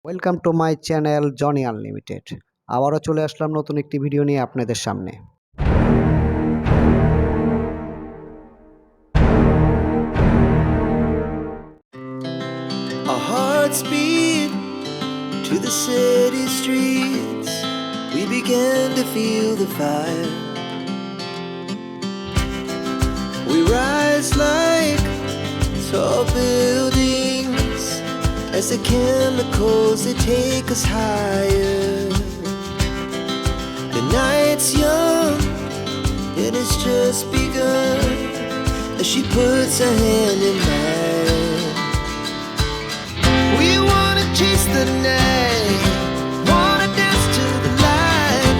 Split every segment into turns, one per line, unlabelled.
Welcome to my channel Johnny unlimited. আবারও চলে আসলাম নতুন একটি ভিডিও নিয়ে আপনাদের সামনে।
Our hearts beat to the city streets. We began to feel the fire. We rise like tall buildings as the chemicals they take us higher. The night's young and it's just begun as she puts her hand in mine. We wanna chase the night, wanna dance to the light,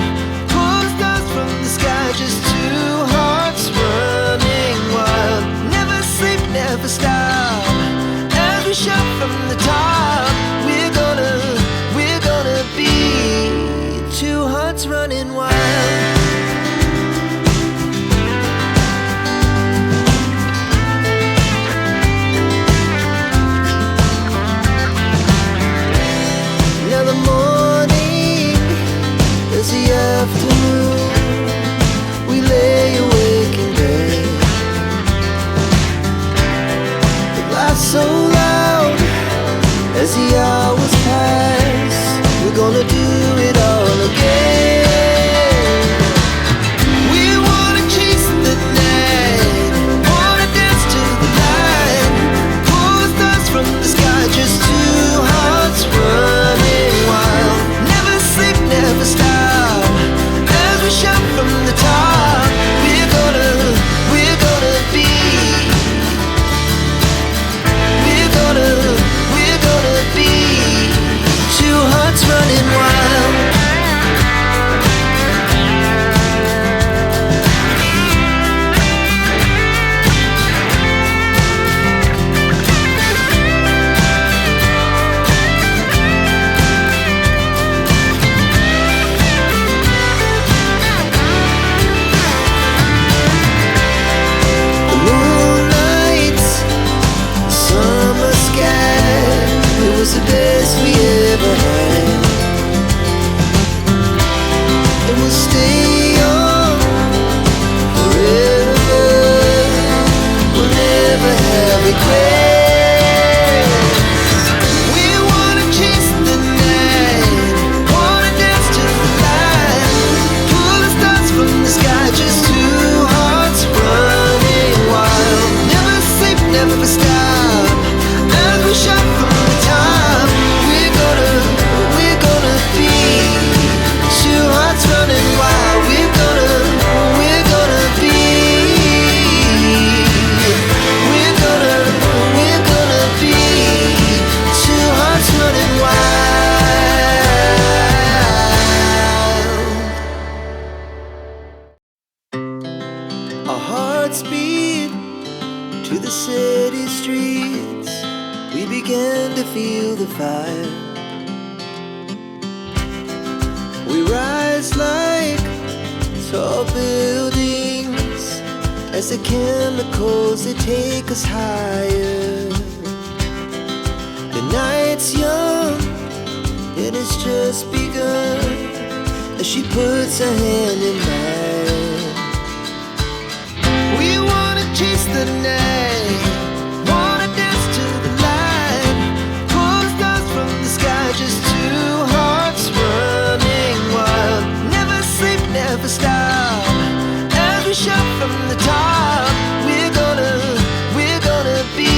pull the stars from the sky, just two hearts running wild. Never sleep, never stop, as we shout from the top. We're gonna be two hearts running wild. Now the morning is the afternoon. We lay awake in bed. The laughs so loud as the hours pass. We're gonna do it all again. We wanna chase the night, wanna dance to the light, pull the stars from the sky, just two hearts running wild. Never sleep, never stop, as we shout from the top. We're gonna be. We're gonna be two hearts running wild. The moonlight, summer sky, it was the best we ever had. And we'll stay young forever. We'll never have regrets. We wanna chase the night, wanna dance to the light, pull the stars from the sky, just two hearts running wild. Never sleep, never stop, as we shout from the top. We're gonna be two hearts running wild. We're gonna be. We're gonna be two hearts running wild. Our hearts beat to the city streets. We began to feel the fire. We rise like tall buildings as the chemicals they take us higher. The night's young and it's just begun as she puts her hand in mine. We wanna chase the night, wanna dance to the light, pull the stars from the sky, just two hearts running wild. Never sleep, never stop, as we shout from the top. We're gonna be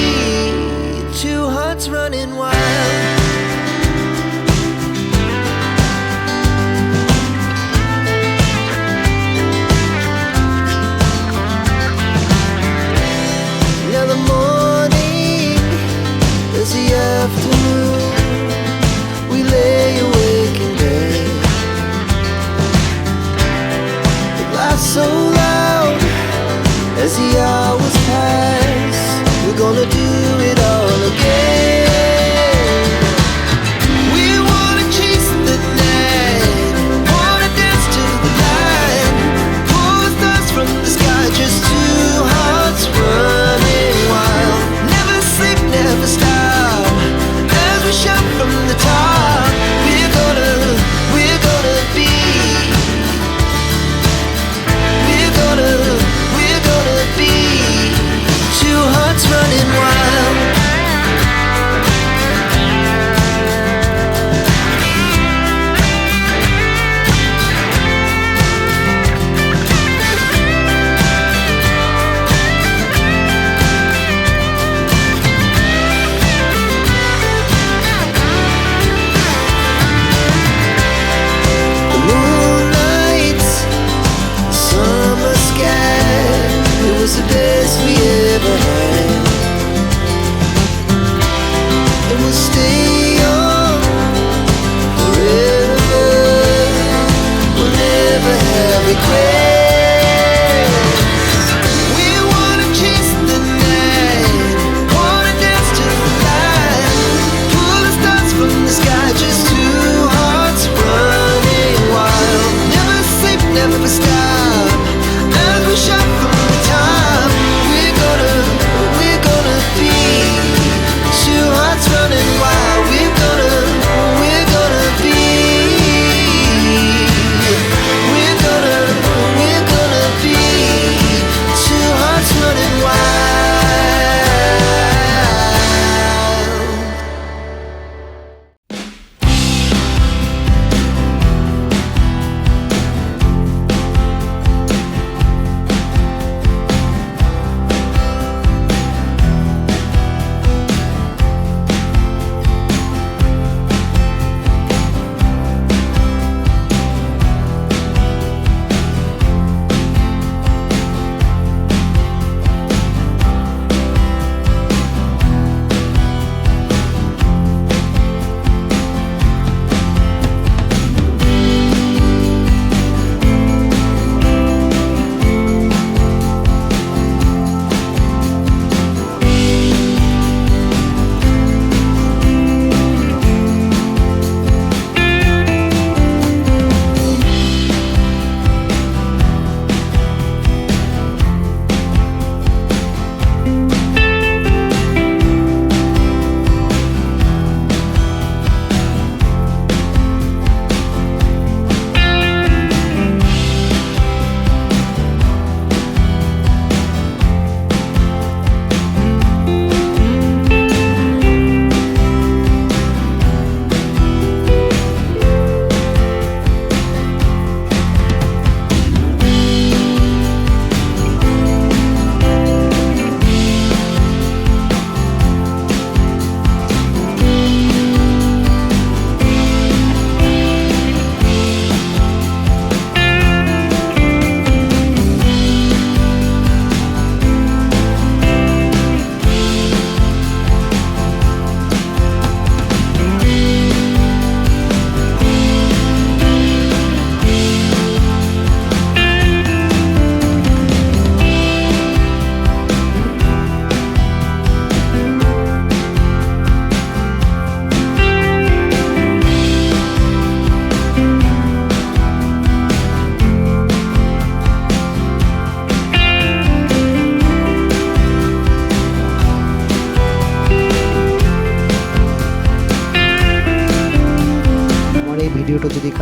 two hearts running wild.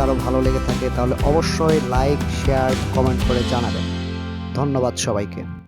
কারো ভালো লেগে থাকে তাহলে অবশ্যই like, share, comment করে জানাবেন। ধন্যবাদ সবাইকে।